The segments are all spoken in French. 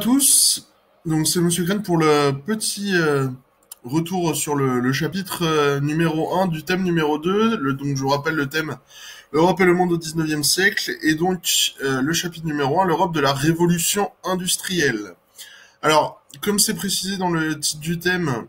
Tous, donc c'est Monsieur Crane pour le petit retour sur le chapitre numéro un du thème numéro 2. Donc je vous rappelle le thème L'Europe et le monde au 19e siècle, et donc le chapitre numéro un, l'Europe de la révolution industrielle. Alors, comme c'est précisé dans le titre du thème,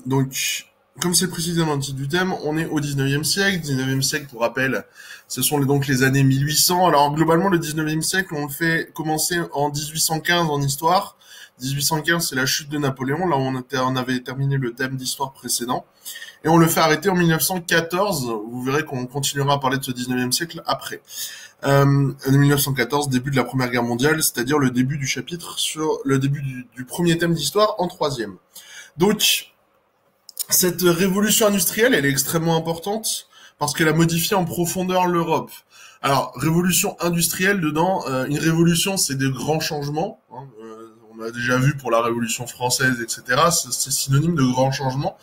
donc comme c'est précisé dans le titre du thème, on est au 19e siècle. 19e siècle, pour rappel, ce sont donc les années 1800. Alors globalement, le 19e siècle, on le fait commencer en 1815 en histoire. 1815, c'est la chute de Napoléon. Là, on avait terminé le thème d'histoire précédent. Et on le fait arrêter en 1914. Vous verrez qu'on continuera à parler de ce 19e siècle après. 1914, début de la Première Guerre mondiale, c'est-à-dire le début du chapitre sur le début du premier thème d'histoire en troisième. Donc, cette révolution industrielle, elle est extrêmement importante parce qu'elle a modifié en profondeur l'Europe. Alors, révolution industrielle, dedans, une révolution, c'est des grands changements. Hein, on a déjà vu pour la Révolution française, etc. C'est synonyme de grands changements.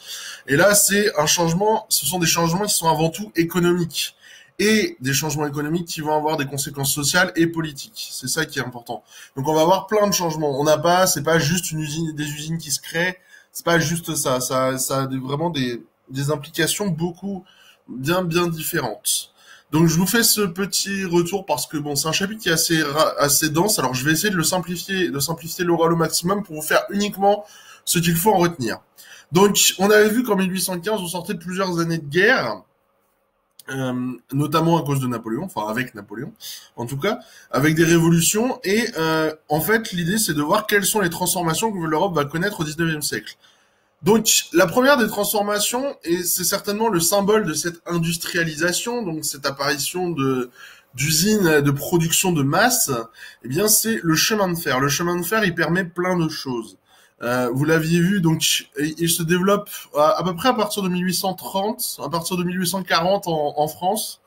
Et là, c'est un changement, ce sont des changements qui sont avant tout économiques. Et des changements économiques qui vont avoir des conséquences sociales et politiques. C'est ça qui est important. Donc on va avoir plein de changements. C'est pas juste des usines qui se créent. C'est pas juste ça. Ça a vraiment des implications beaucoup bien différentes. Donc je vous fais ce petit retour parce que bon, c'est un chapitre qui est assez dense. Alors je vais essayer de simplifier l'oral au maximum pour vous faire uniquement ce qu'il faut en retenir. Donc on avait vu qu'en 1815 on sortait de plusieurs années de guerre. Notamment à cause de Napoléon, enfin avec Napoléon, en tout cas, avec des révolutions. Et en fait, l'idée, c'est de voir quelles sont les transformations que l'Europe va connaître au 19e siècle. Donc, la première des transformations, et c'est certainement le symbole de cette industrialisation, donc cette apparition d'usines de production de masse, eh bien, c'est le chemin de fer. Le chemin de fer, il permet plein de choses. Vous l'aviez vu, donc il se développe à peu près à partir de 1830, à partir de 1840 en France,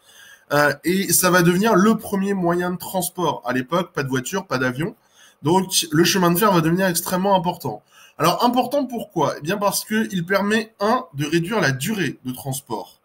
et ça va devenir le premier moyen de transport. À l'époque, pas de voiture, pas d'avion, donc le chemin de fer va devenir extrêmement important. Alors important pourquoi? Eh bien parce que il permet de réduire la durée de transport,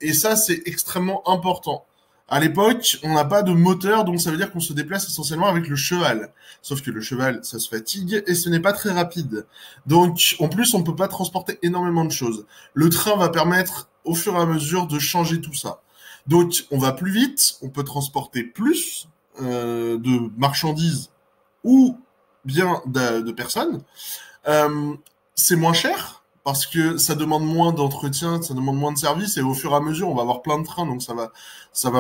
et ça c'est extrêmement important. À l'époque, on n'a pas de moteur, donc ça veut dire qu'on se déplace essentiellement avec le cheval. Sauf que le cheval, ça se fatigue et ce n'est pas très rapide. Donc, en plus, on ne peut pas transporter énormément de choses. Le train va permettre, au fur et à mesure, de changer tout ça. Donc, on va plus vite, on peut transporter plus de marchandises ou bien de personnes. Euh, c'est moins cher parce que ça demande moins d'entretien, ça demande moins de services et au fur et à mesure, on va avoir plein de trains, donc ça va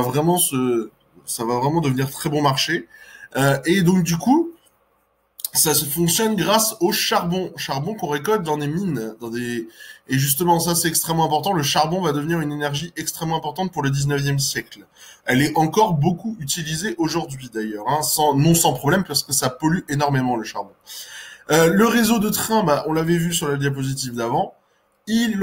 vraiment ça va vraiment devenir très bon marché. Et donc du coup, ça se fonctionne grâce au charbon qu'on récolte dans des mines, et justement ça c'est extrêmement important. Le charbon va devenir une énergie extrêmement importante pour le 19e siècle. Elle est encore beaucoup utilisée aujourd'hui d'ailleurs, hein, non sans problème parce que ça pollue énormément le charbon. Le réseau de trains, bah, on l'avait vu sur la diapositive d'avant, il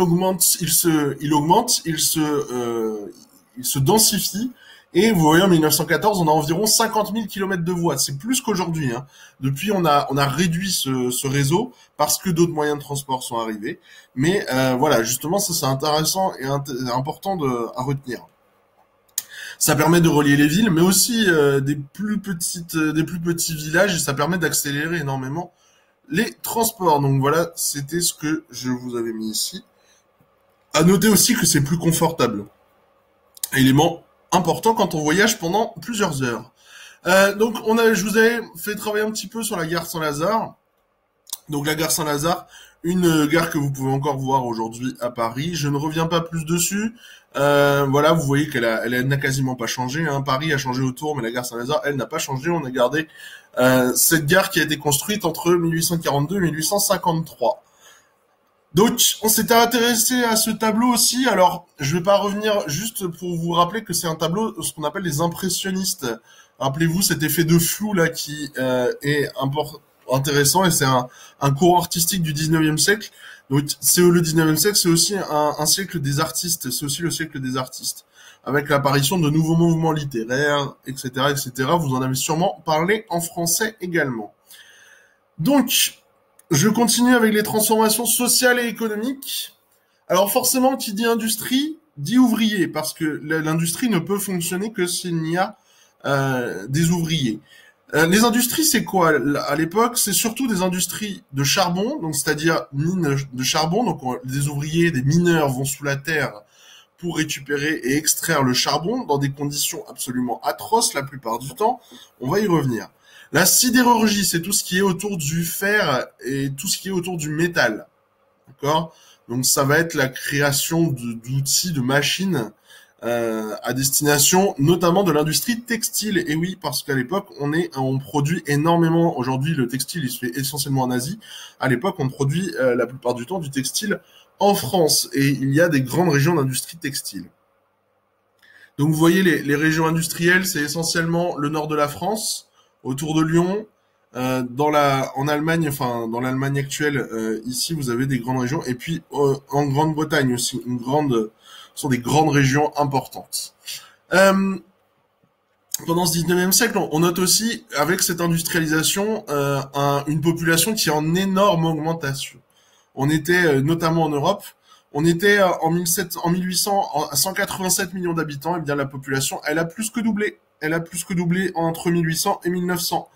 se densifie. Et vous voyez, en 1914, on a environ 50 000 kilomètres de voies. C'est plus qu'aujourd'hui, hein. Depuis, on a réduit ce réseau parce que d'autres moyens de transport sont arrivés. Mais voilà, justement, ça c'est intéressant et important à retenir. Ça permet de relier les villes, mais aussi des plus petits villages, et ça permet d'accélérer énormément les transports. Donc voilà, c'était ce que je vous avais mis ici. À noter aussi que c'est plus confortable. Élément important quand on voyage pendant plusieurs heures. Donc je vous avais fait travailler un petit peu sur la gare Saint-Lazare. Donc la gare Saint-Lazare, une gare que vous pouvez encore voir aujourd'hui à Paris. Je ne reviens pas plus dessus. Voilà, vous voyez elle n'a quasiment pas changé, hein. Paris a changé autour, mais la gare Saint-Lazare, elle n'a pas changé. On a gardé cette gare qui a été construite entre 1842 et 1853. Donc, on s'était intéressé à ce tableau aussi. Alors, je vais pas revenir juste pour vous rappeler que c'est un tableau, ce qu'on appelle les impressionnistes. Rappelez-vous cet effet de flou là qui intéressant, et c'est un courant artistique du 19e siècle. Donc, c'est le 19e siècle, c'est aussi un siècle des artistes. C'est aussi le siècle des artistes, avec l'apparition de nouveaux mouvements littéraires, etc., etc. Vous en avez sûrement parlé en français également. Donc, je continue avec les transformations sociales et économiques. Alors forcément, qui dit industrie, dit ouvrier, parce que l'industrie ne peut fonctionner que s'il y a des ouvriers. Les industries, c'est quoi à l'époque? C'est surtout des industries de charbon, donc c'est-à-dire mines de charbon. Donc des ouvriers, des mineurs vont sous la terre pour récupérer et extraire le charbon dans des conditions absolument atroces la plupart du temps. On va y revenir. La sidérurgie, c'est tout ce qui est autour du fer et tout ce qui est autour du métal. D'accord? Donc ça va être la création d'outils, de machines à destination notamment de l'industrie textile. Et oui, parce qu'à l'époque, on produit énormément. Aujourd'hui, le textile, il se fait essentiellement en Asie. À l'époque, on produit la plupart du temps du textile en France. Et il y a des grandes régions d'industrie textile. Donc vous voyez, les régions industrielles, c'est essentiellement le nord de la France, autour de Lyon. En Allemagne, enfin dans l'Allemagne actuelle, ici vous avez des grandes régions, et puis en Grande-Bretagne aussi, ce sont des grandes régions importantes. Euh, Pendant ce 19e siècle, on note aussi, avec cette industrialisation, une population qui est en énorme augmentation. On était, notamment en Europe, on était en 1800 à 187 millions d'habitants, et bien la population, elle a plus que doublé. Elle a plus que doublé entre 1800 et 1900.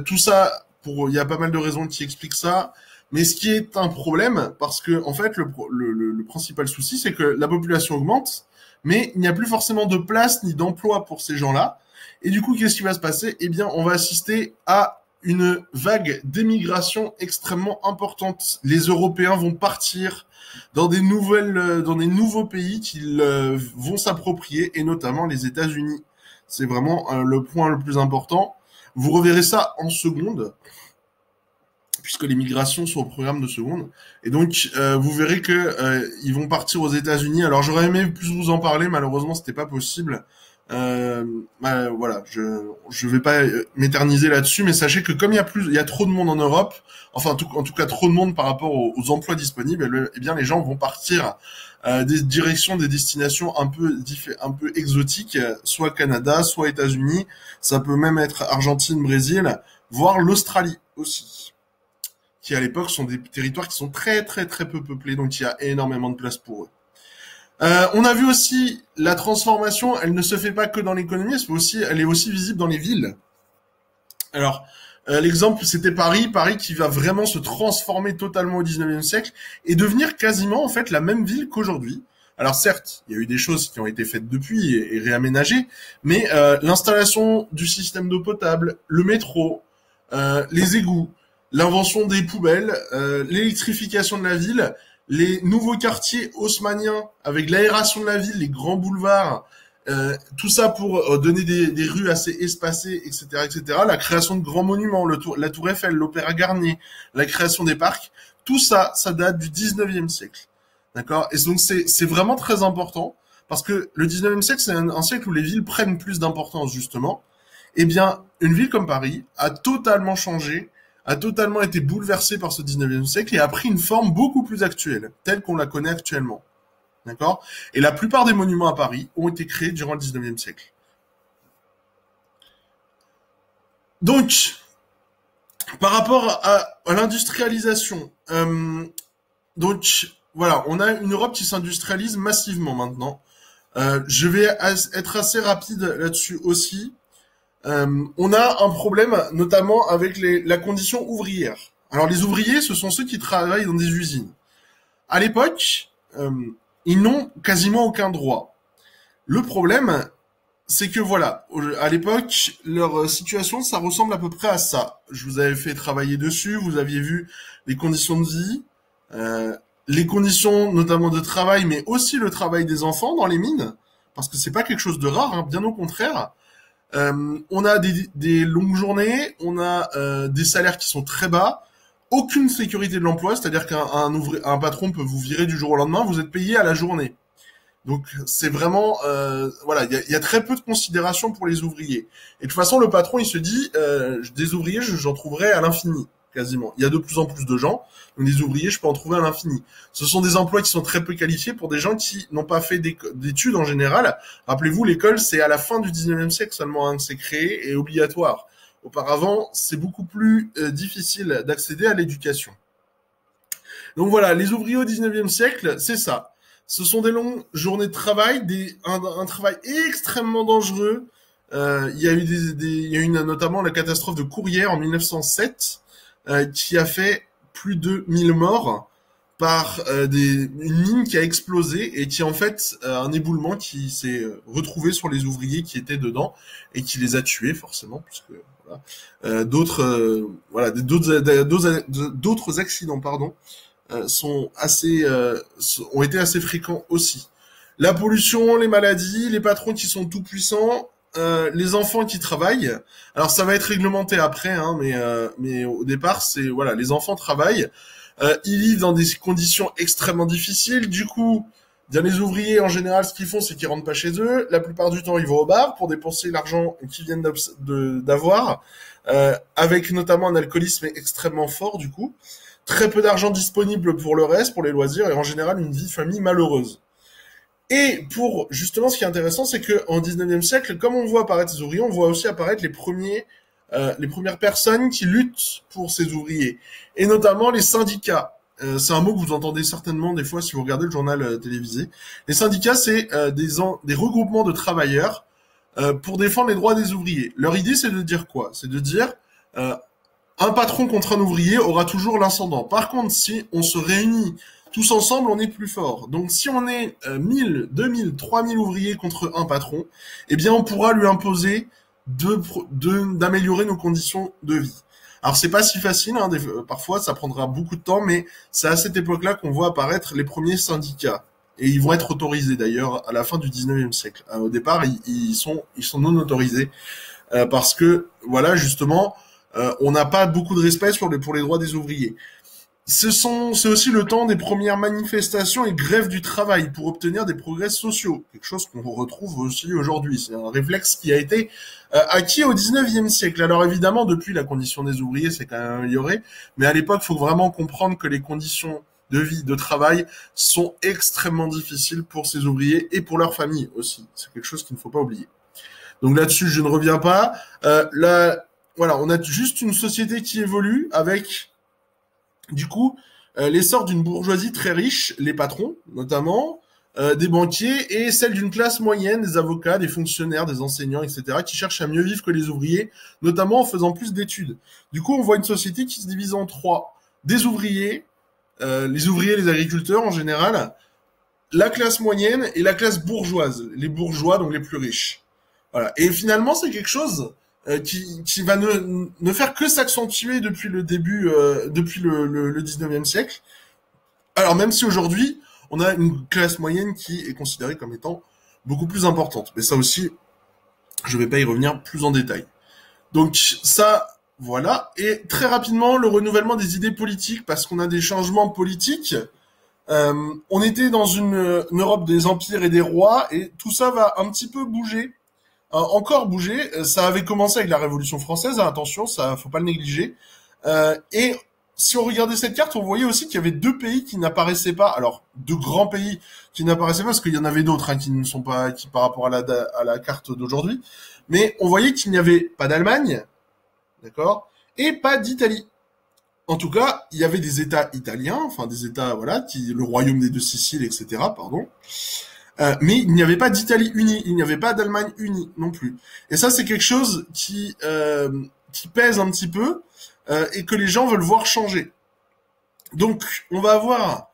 Tout ça, il y a pas mal de raisons qui expliquent ça. Mais ce qui est un problème, parce que en fait, le principal souci, c'est que la population augmente, mais il n'y a plus forcément de place ni d'emploi pour ces gens-là. Et du coup, qu'est-ce qui va se passer? Eh bien, on va assister à une vague d'émigration extrêmement importante. Les Européens vont partir dans des nouveaux pays qu'ils vont s'approprier, et notamment les États-Unis. C'est vraiment le point le plus important. Vous reverrez ça en seconde, puisque les migrations sont au programme de seconde. Et donc, vous verrez que ils vont partir aux États-Unis. Alors, j'aurais aimé plus vous en parler, malheureusement, c'était pas possible. Voilà, je vais pas m'éterniser là-dessus, mais sachez que comme il y a trop de monde en Europe, enfin en tout cas trop de monde par rapport aux emplois disponibles, eh bien les gens vont partir des directions, des destinations un peu exotiques, soit Canada, soit États-Unis. Ça peut même être Argentine, Brésil, voire l'Australie aussi, qui à l'époque sont des territoires qui sont très très très peu peuplés, donc il y a énormément de place pour eux. On a vu aussi la transformation, elle ne se fait pas que dans l'économie, elle est aussi visible dans les villes. Alors, l'exemple, c'était Paris, Paris qui va vraiment se transformer totalement au 19e siècle et devenir quasiment en fait la même ville qu'aujourd'hui. Alors certes, il y a eu des choses qui ont été faites depuis et réaménagées, mais l'installation du système d'eau potable, le métro, les égouts, l'invention des poubelles, l'électrification de la ville, les nouveaux quartiers haussmanniens avec l'aération de la ville, les grands boulevards, tout ça pour donner des rues assez espacées, etc., etc. La création de grands monuments, la Tour Eiffel, l'Opéra Garnier, la création des parcs, tout ça, ça date du 19e siècle. D'accord? Et donc c'est vraiment très important parce que le 19e siècle, c'est un siècle où les villes prennent plus d'importance, justement. Eh bien, une ville comme Paris a totalement changé, a totalement été bouleversée par ce 19e siècle et a pris une forme beaucoup plus actuelle, telle qu'on la connaît actuellement. D'accord? Et la plupart des monuments à Paris ont été créés durant le 19e siècle. Donc, par rapport à l'industrialisation, donc voilà, on a une Europe qui s'industrialise massivement maintenant. Je vais être assez rapide là-dessus aussi. On a un problème notamment avec la condition ouvrière. Alors les ouvriers, ce sont ceux qui travaillent dans des usines. À l'époque, ils n'ont quasiment aucun droit. Le problème, c'est que voilà, à l'époque, leur situation, ça ressemble à peu près à ça. Je vous avais fait travailler dessus, vous aviez vu les conditions de vie, les conditions notamment de travail, mais aussi le travail des enfants dans les mines, parce que c'est pas quelque chose de rare, hein, bien au contraire. On a des longues journées, on a des salaires qui sont très bas, aucune sécurité de l'emploi, c'est-à-dire un patron peut vous virer du jour au lendemain, vous êtes payé à la journée. Donc c'est vraiment voilà, il y a très peu de considération pour les ouvriers. Et de toute façon, le patron il se dit des ouvriers, j'en trouverai à l'infini quasiment. Il y a de plus en plus de gens, donc des ouvriers, je peux en trouver à l'infini. Ce sont des emplois qui sont très peu qualifiés pour des gens qui n'ont pas fait d'études en général. Rappelez-vous, l'école c'est à la fin du 19e siècle seulement que c'est créé et obligatoire. Auparavant, c'est beaucoup plus difficile d'accéder à l'éducation. Donc voilà, les ouvriers au 19e siècle, c'est ça. Ce sont des longues journées de travail, un travail extrêmement dangereux, il y a eu notamment la catastrophe de Courrières en 1907, qui a fait plus de 1000 morts par une mine qui a explosé et qui en fait un éboulement qui s'est retrouvé sur les ouvriers qui étaient dedans et qui les a tués forcément puisque voilà. D'autres accidents pardon ont été assez fréquents aussi. La pollution, les maladies, les patrons qui sont tout puissants, les enfants qui travaillent. Alors ça va être réglementé après, hein, mais au départ c'est voilà, les enfants travaillent. Ils vivent dans des conditions extrêmement difficiles. Du coup, bien les ouvriers en général, ce qu'ils font, c'est qu'ils rentrent pas chez eux. La plupart du temps, ils vont au bar pour dépenser l'argent qu'ils viennent d'avoir, avec notamment un alcoolisme extrêmement fort. Du coup, très peu d'argent disponible pour le reste, pour les loisirs, et en général une vie de famille malheureuse. Et pour justement, ce qui est intéressant, c'est que en 19e siècle, comme on voit apparaître ces ouvriers, on voit aussi apparaître les premières personnes qui luttent pour ces ouvriers, et notamment les syndicats. C'est un mot que vous entendez certainement des fois si vous regardez le journal télévisé. Les syndicats, c'est des regroupements de travailleurs pour défendre les droits des ouvriers. Leur idée, c'est de dire quoi? C'est de dire euh, un patron contre un ouvrier aura toujours l'ascendant. Par contre, si on se réunit tous ensemble, on est plus fort. Donc si on est 1000, 2000, 3000 ouvriers contre un patron, eh bien on pourra lui imposer d'améliorer nos conditions de vie. Alors c'est pas si facile, hein, parfois ça prendra beaucoup de temps, mais c'est à cette époque-là qu'on voit apparaître les premiers syndicats. Et ils vont être autorisés d'ailleurs à la fin du 19e siècle. Au départ, ils sont non autorisés parce que voilà justement, on n'a pas beaucoup de respect pour les droits des ouvriers. C'est aussi le temps des premières manifestations et grèves du travail pour obtenir des progrès sociaux. Quelque chose qu'on retrouve aussi aujourd'hui. C'est un réflexe qui a été acquis au 19e siècle. Alors évidemment, depuis, la condition des ouvriers s'est quand même améliorée. Mais à l'époque, il faut vraiment comprendre que les conditions de vie, de travail sont extrêmement difficiles pour ces ouvriers et pour leurs familles aussi. C'est quelque chose qu'il ne faut pas oublier. Donc là-dessus, je ne reviens pas. Voilà, on a juste une société qui évolue avec du coup, l'essor d'une bourgeoisie très riche, les patrons notamment, des banquiers, et celle d'une classe moyenne, des avocats, des fonctionnaires, des enseignants, etc., qui cherchent à mieux vivre que les ouvriers, notamment en faisant plus d'études. Du coup, on voit une société qui se divise en trois. Des ouvriers, les agriculteurs en général, la classe moyenne et la classe bourgeoise, les bourgeois, donc les plus riches. Voilà. Et finalement, c'est quelque chose qui va ne faire que s'accentuer depuis le début, depuis le 19e siècle. Alors même si aujourd'hui, on a une classe moyenne qui est considérée comme étant beaucoup plus importante. Mais ça aussi, je vais pas y revenir plus en détail. Donc ça, voilà. Et très rapidement, le renouvellement des idées politiques, parce qu'on a des changements politiques. On était dans une Europe des empires et des rois, et tout ça va un petit peu bouger encore bougé. Ça avait commencé avec la Révolution française, hein, attention, ça faut pas le négliger. Et si on regardait cette carte, on voyait aussi qu'il y avait deux pays qui n'apparaissaient pas. Alors, deux grands pays qui n'apparaissaient pas, parce qu'il y en avait d'autres hein, qui ne sont pas, qui par rapport à la carte d'aujourd'hui. Mais on voyait qu'il n'y avait pas d'Allemagne, d'accord, et pas d'Italie. En tout cas, il y avait des États italiens, enfin des États, voilà, le royaume des deux Siciles, etc. Pardon. Mais il n'y avait pas d'Italie unie, il n'y avait pas d'Allemagne unie non plus. Et ça, c'est quelque chose qui pèse un petit peu et que les gens veulent voir changer. Donc, on va avoir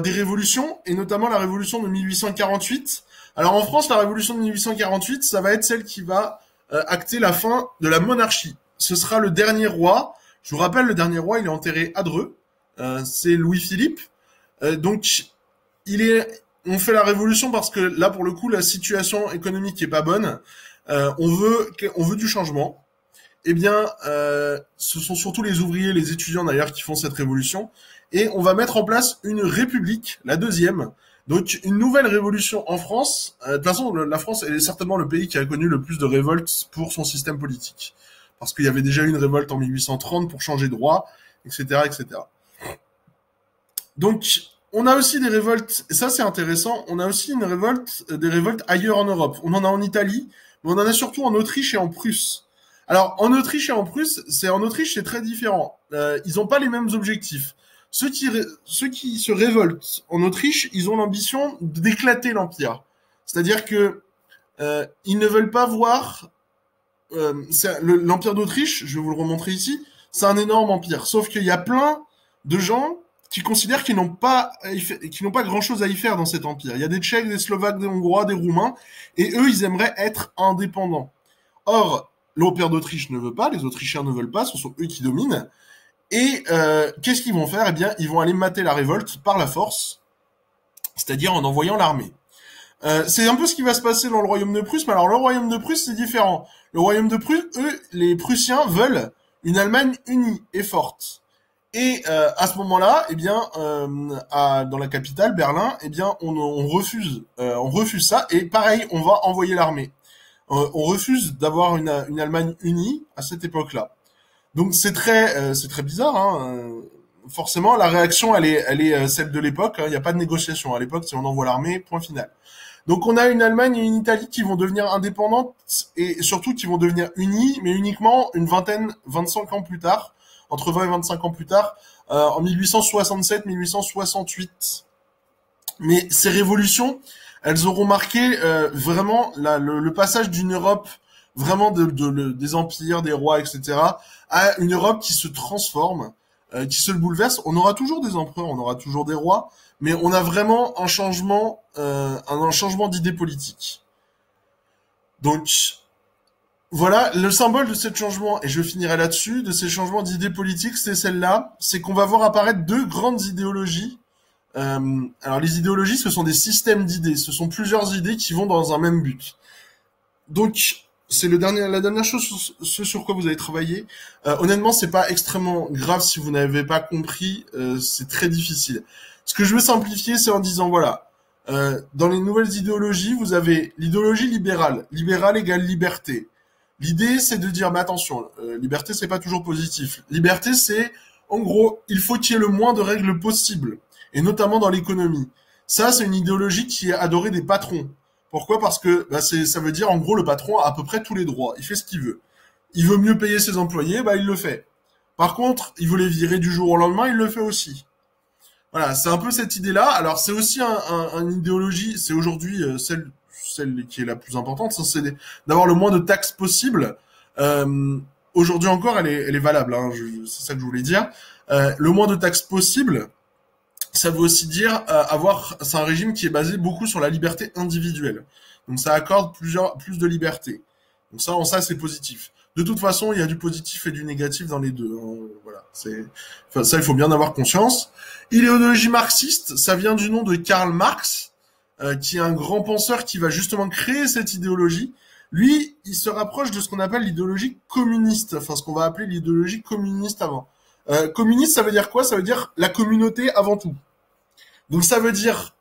des révolutions, et notamment la révolution de 1848. Alors en France, la révolution de 1848, ça va être celle qui va acter la fin de la monarchie. Ce sera le dernier roi. Je vous rappelle, le dernier roi, il est enterré à Dreux. C'est Louis-Philippe. Donc, on fait la révolution parce que là, pour le coup, la situation économique est pas bonne. On veut du changement. Eh bien, ce sont surtout les ouvriers, les étudiants d'ailleurs, qui font cette révolution. Et on va mettre en place une république, la deuxième. Donc, une nouvelle révolution en France. De toute façon, la France est certainement le pays qui a connu le plus de révoltes pour son système politique. Parce qu'il y avait déjà eu une révolte en 1830 pour changer de roi, etc., etc. Donc, on a aussi des révoltes, et ça c'est intéressant, on a aussi des révoltes ailleurs en Europe. On en a en Italie, mais on en a surtout en Autriche et en Prusse. Alors, en Autriche et en Prusse, en Autriche, c'est très différent. Ils n'ont pas les mêmes objectifs. Ceux qui se révoltent en Autriche, ils ont l'ambition d'éclater l'Empire. C'est-à-dire que ils ne veulent pas voir l'Empire d'Autriche, je vais vous le remontrer ici, c'est un énorme empire. Sauf qu'il y a plein de gens qui considèrent qu'ils n'ont pas grand-chose à y faire dans cet empire. Il y a des Tchèques, des Slovaques, des Hongrois, des Roumains, et eux, ils aimeraient être indépendants. Or, l'Empire d'Autriche ne veut pas, les Autrichiens ne veulent pas, ce sont eux qui dominent. Et qu'est-ce qu'ils vont faire? Eh bien, ils vont aller mater la révolte par la force, c'est-à-dire en envoyant l'armée. C'est un peu ce qui va se passer dans le royaume de Prusse, mais alors le royaume de Prusse, c'est différent. Le royaume de Prusse, eux, les Prussiens veulent une Allemagne unie et forte. Et à ce moment-là, eh bien, dans la capitale, Berlin, eh bien, on refuse ça. Et pareil, on va envoyer l'armée. On refuse d'avoir une Allemagne unie à cette époque-là. Donc c'est très bizarre. Hein. Forcément, la réaction, elle est celle de l'époque. Il n'y a pas de négociation. À l'époque, c'est on envoie l'armée, point final. Donc on a une Allemagne et une Italie qui vont devenir indépendantes et surtout qui vont devenir unies, mais uniquement 25 ans plus tard, entre 20 et 25 ans plus tard, en 1867-1868. Mais ces révolutions, elles auront marqué vraiment le passage d'une Europe vraiment des empires, des rois, etc., à une Europe qui se transforme, qui se bouleverse. On aura toujours des empereurs, on aura toujours des rois, mais on a vraiment un changement d'idée politique. Donc, voilà, le symbole de ce changement, et je finirai là-dessus, de ces changements d'idées politiques, c'est celle-là, c'est qu'on va voir apparaître deux grandes idéologies. Alors, les idéologies, ce sont des systèmes d'idées, ce sont plusieurs idées qui vont dans un même but. Donc, c'est la dernière chose, ce sur quoi vous avez travaillé. Honnêtement, c'est pas extrêmement grave si vous n'avez pas compris, c'est très difficile. Ce que je veux simplifier, c'est en disant, voilà, dans les nouvelles idéologies, vous avez l'idéologie libérale. Libérale égale liberté. L'idée, c'est de dire, mais attention, liberté, c'est pas toujours positif. Liberté, c'est, en gros, il faut qu'il y ait le moins de règles possible, et notamment dans l'économie. Ça, c'est une idéologie qui est adorée des patrons. Pourquoi? Parce que ça veut dire, en gros, le patron a à peu près tous les droits. Il fait ce qu'il veut. Il veut mieux payer ses employés, il le fait. Par contre, il veut les virer du jour au lendemain, il le fait aussi. Voilà, c'est un peu cette idée-là. Alors, c'est aussi une idéologie, c'est aujourd'hui celle qui est la plus importante, c'est d'avoir le moins de taxes possible. Aujourd'hui encore, elle est valable, hein, c'est ça que je voulais dire. Le moins de taxes possible, ça veut aussi dire c'est un régime qui est basé beaucoup sur la liberté individuelle. Donc ça accorde plus de liberté. Donc ça, en ça, c'est positif. De toute façon, il y a du positif et du négatif dans les deux. Hein. Voilà, ça, il faut bien en avoir conscience. Idéologie marxiste, ça vient du nom de Karl Marx, qui est un grand penseur qui va justement créer cette idéologie. Lui, il se rapproche de ce qu'on appelle l'idéologie communiste, enfin ce qu'on va appeler l'idéologie communiste avant. Communiste, ça veut dire quoi? Ça veut dire la communauté avant tout. Donc ça veut dire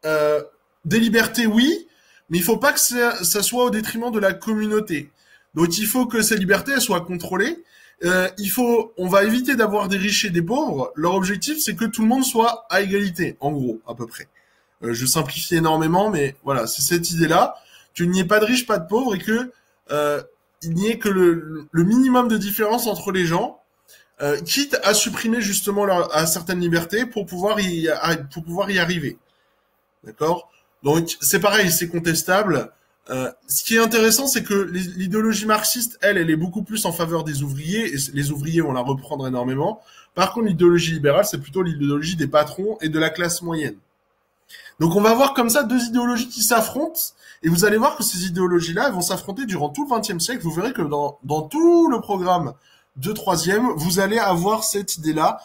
des libertés, oui, mais il faut pas que ça soit au détriment de la communauté. Donc il faut que ces libertés elles soient contrôlées. On va éviter d'avoir des riches et des pauvres. Leur objectif, c'est que tout le monde soit à égalité, en gros, à peu près. Je simplifie énormément, mais voilà, c'est cette idée-là, qu'il n'y ait pas de riches, pas de pauvres, et que il n'y ait que le minimum de différence entre les gens, quitte à supprimer justement à certaines libertés pour pouvoir y arriver. D'accord? Donc c'est pareil, c'est contestable. Ce qui est intéressant, c'est que l'idéologie marxiste, elle est beaucoup plus en faveur des ouvriers, et les ouvriers vont la reprendre énormément. Par contre, l'idéologie libérale, c'est plutôt l'idéologie des patrons et de la classe moyenne. Donc on va avoir comme ça deux idéologies qui s'affrontent, et vous allez voir que ces idéologies-là, elles vont s'affronter durant tout le XXe siècle. Vous verrez que dans tout le programme de troisième, vous allez avoir cette idée-là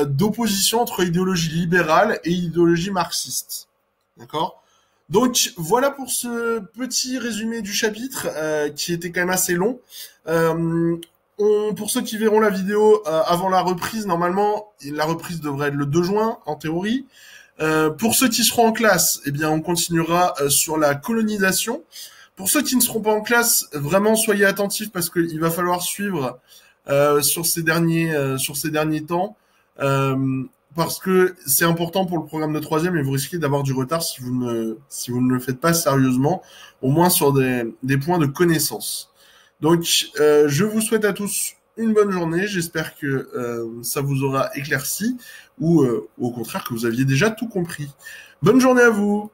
d'opposition entre idéologie libérale et idéologie marxiste. D'accord? Donc voilà pour ce petit résumé du chapitre qui était quand même assez long. Pour ceux qui verront la vidéo avant la reprise, normalement, la reprise devrait être le 2 juin en théorie. Pour ceux qui seront en classe, eh bien on continuera sur la colonisation. Pour ceux qui ne seront pas en classe, vraiment soyez attentifs parce qu'il va falloir suivre sur ces derniers temps. Parce que c'est important pour le programme de troisième et vous risquez d'avoir du retard si vous ne le faites pas sérieusement, au moins sur des points de connaissance. Donc, je vous souhaite à tous une bonne journée. J'espère que ça vous aura éclairci ou au contraire que vous aviez déjà tout compris. Bonne journée à vous!